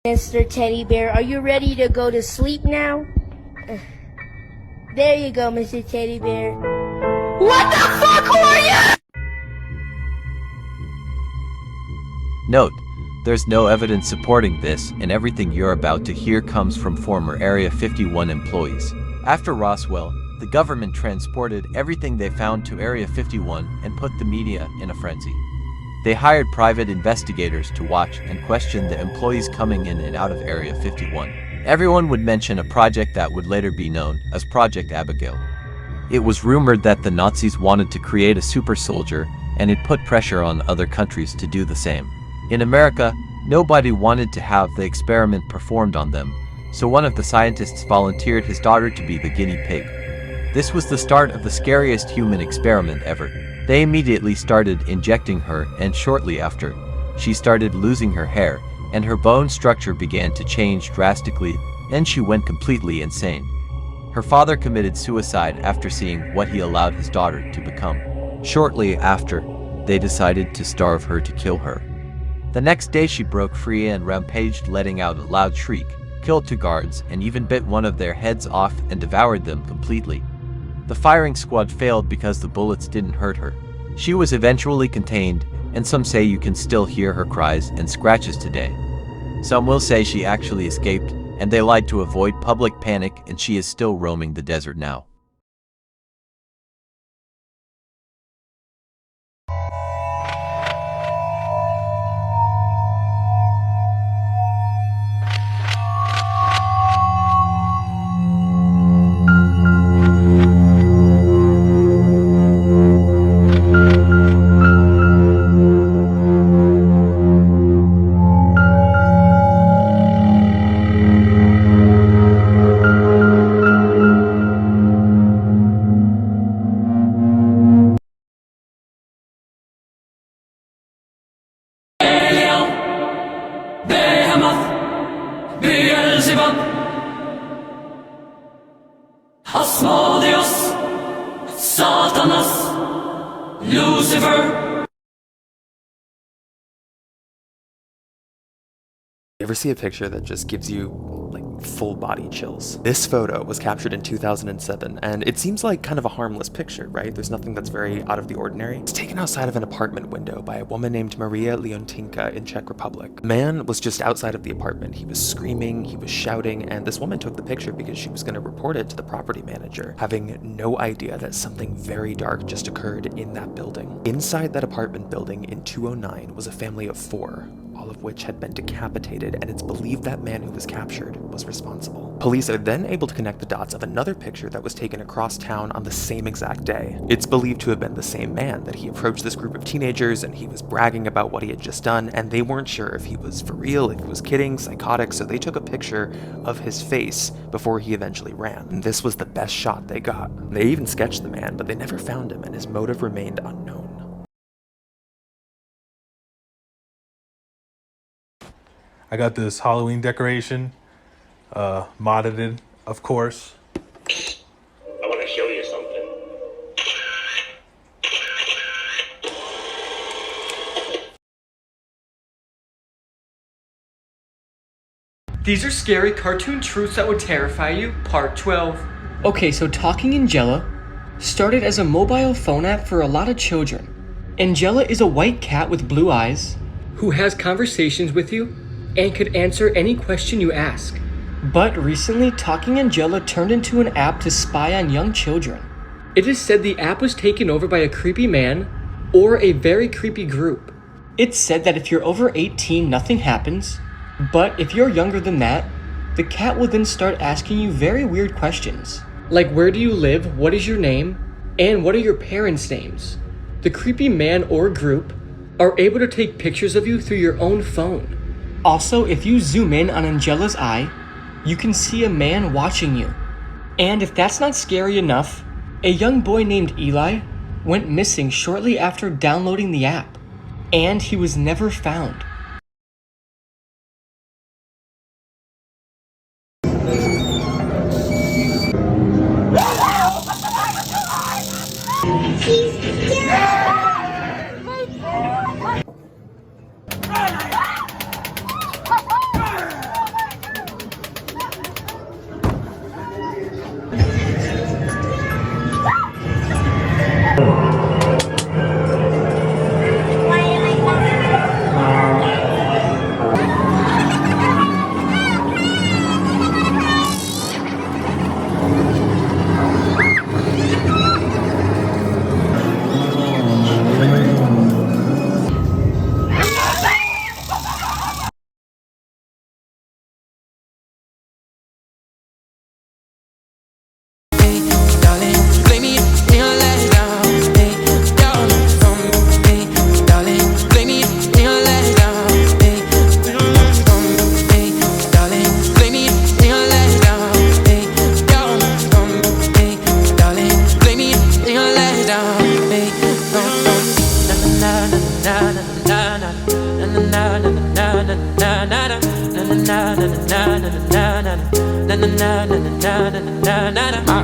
Mr. Teddy Bear, are you ready to go to sleep now? There you go, Mr. Teddy Bear. What the fuck, who are you? Note: there's no evidence supporting this, and everything you're about to hear comes from former Area 51 employees. After Roswell, the government transported everything they found to Area 51 and put the media in a frenzy. They hired private investigators to watch and question the employees coming in and out of Area 51. Everyone would mention a project that would later be known as Project Abigail. It was rumored that the Nazis wanted to create a super soldier, and it put pressure on other countries to do the same. In America, nobody wanted to have the experiment performed on them, so one of the scientists volunteered his daughter to be the guinea pig. This was the start of the scariest human experiment ever. They immediately started injecting her, and shortly after, she started losing her hair, and her bone structure began to change drastically, and she went completely insane. Her father committed suicide after seeing what he allowed his daughter to become. Shortly after, they decided to starve her to kill her. The next day she broke free and rampaged, letting out a loud shriek, killed 2 guards, and even bit one of their heads off and devoured them completely. The firing squad failed because the bullets didn't hurt her. She was eventually contained, and some say you can still hear her cries and scratches today. Some will say she actually escaped, and they lied to avoid public panic, and she is still roaming the desert now. Asmodeus, Satanas, Lucifer. You ever see a picture that just gives you, like, full body chills? This photo was captured in 2007, and it seems like kind of a harmless picture, right? There's nothing that's very out of the ordinary. It's taken outside of an apartment window by a woman named Maria Leontinka in Czech Republic. A man was just outside of the apartment. He was screaming, he was shouting, and this woman took the picture because she was going to report it to the property manager, having no idea that something very dark just occurred in that building. Inside that apartment building in 209 was a family of 4, all of which had been decapitated, and it's believed that man who was captured was responsible. Police are then able to connect the dots of another picture that was taken across town on the same exact day. It's believed to have been the same man, that he approached this group of teenagers and he was bragging about what he had just done, and they weren't sure if he was for real, if he was kidding, psychotic, so they took a picture of his face before he eventually ran. And this was the best shot they got. They even sketched the man, but they never found him, and his motive remained unknown. I got this Halloween decoration, modded it, of course. I want to show you something. These are scary cartoon truths that would terrify you, part 12. Okay, so Talking Angela started as a mobile phone app for a lot of children. Angela is a white cat with blue eyes who has conversations with you and could answer any question you ask. But recently, Talking Angela turned into an app to spy on young children. It is said the app was taken over by a creepy man or a very creepy group. It's said that if you're over 18, nothing happens, but if you're younger than that, the cat will then start asking you very weird questions. Like, where do you live, what is your name, and what are your parents' names? The creepy man or group are able to take pictures of you through your own phone. Also, if you zoom in on Angela's eye, you can see a man watching you. And if that's not scary enough, a young boy named Eli went missing shortly after downloading the app, and he was never found. Might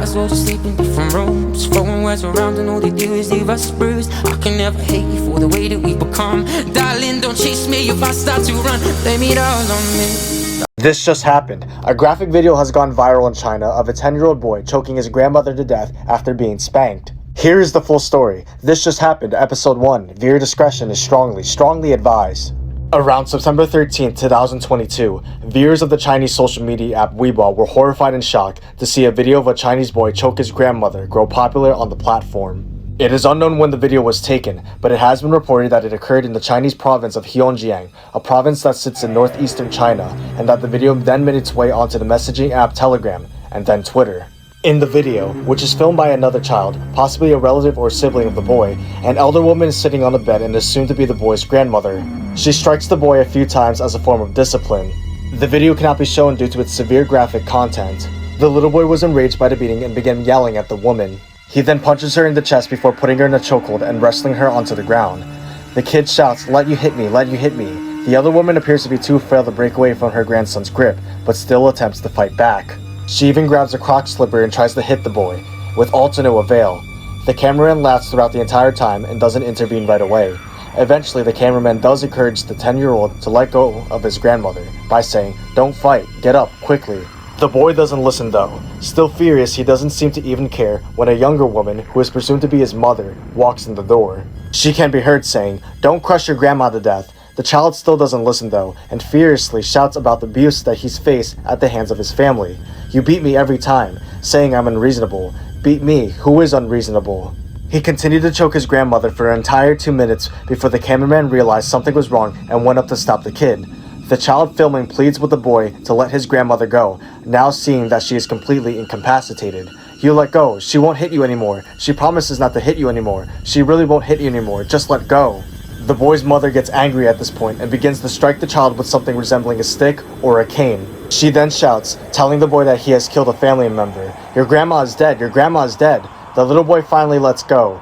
as well just sleep in different rooms, throwing words around and all they do is leave us bruised. I can never hate you for the way that we become. Darling, don't chase me if I start to run. Blame it all on me. This just happened. A graphic video has gone viral in China of a 10-year-old boy choking his grandmother to death after being spanked. Here is the full story. This just happened, episode 1. Viewer discretion is strongly advised. Around September 13, 2022, viewers of the Chinese social media app Weibo were horrified and shocked to see a video of a Chinese boy choke his grandmother grow popular on the platform. It is unknown when the video was taken, but it has been reported that it occurred in the Chinese province of Heilongjiang, a province that sits in northeastern China, and that the video then made its way onto the messaging app Telegram, and then Twitter. In the video, which is filmed by another child, possibly a relative or sibling of the boy, an elder woman is sitting on a bed and is assumed to be the boy's grandmother. She strikes the boy a few times as a form of discipline. The video cannot be shown due to its severe graphic content. The little boy was enraged by the beating and began yelling at the woman. He then punches her in the chest before putting her in a chokehold and wrestling her onto the ground. The kid shouts, "Let you hit me, let you hit me." The other woman appears to be too frail to break away from her grandson's grip, but still attempts to fight back. She even grabs a croc slipper and tries to hit the boy, with all to no avail. The cameraman laughs throughout the entire time and doesn't intervene right away. Eventually, the cameraman does encourage the 10-year-old to let go of his grandmother by saying, "Don't fight, get up, quickly." The boy doesn't listen though. Still furious, he doesn't seem to even care when a younger woman, who is presumed to be his mother, walks in the door. She can be heard saying, "Don't crush your grandma to death." The child still doesn't listen though, and furiously shouts about the abuse that he's faced at the hands of his family. "You beat me every time," saying I'm unreasonable. Beat me, who is unreasonable? He continued to choke his grandmother for an entire 2 minutes before the cameraman realized something was wrong and went up to stop the kid. The child filming pleads with the boy to let his grandmother go, now seeing that she is completely incapacitated. "You let go, she won't hit you anymore. She promises not to hit you anymore. She really won't hit you anymore, just let go." The boy's mother gets angry at this point and begins to strike the child with something resembling a stick or a cane. She then shouts, telling the boy that he has killed a family member. "Your grandma is dead, your grandma is dead." The little boy finally lets go,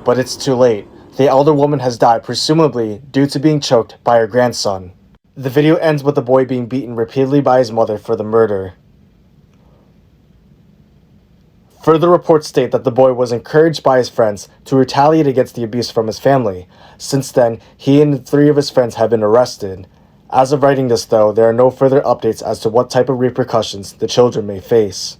but it's too late. The elder woman has died, presumably due to being choked by her grandson. The video ends with the boy being beaten repeatedly by his mother for the murder. Further reports state that the boy was encouraged by his friends to retaliate against the abuse from his family. Since then, he and 3 of his friends have been arrested. As of writing this though, there are no further updates as to what type of repercussions the children may face.